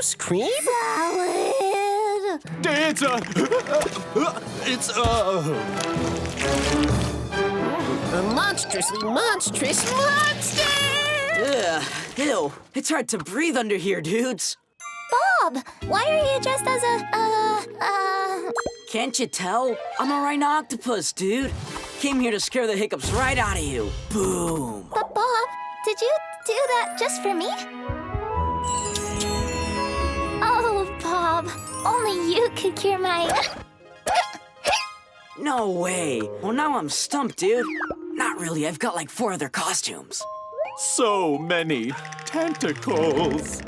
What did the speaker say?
ice cream? Salad! It's a monstrously monstrous monster! Ugh, ew. It's hard to breathe under here, dudes. Bob, why are you dressed as Can't you tell? I'm a Rhinoctopus, dude. Came here to scare the hiccups right out of you. Boom. But Bob, did you do that just for me? Oh, Bob, only you could cure my... No way. Well, now I'm stumped, dude. Not really. I've got like 4 other costumes. So many tentacles.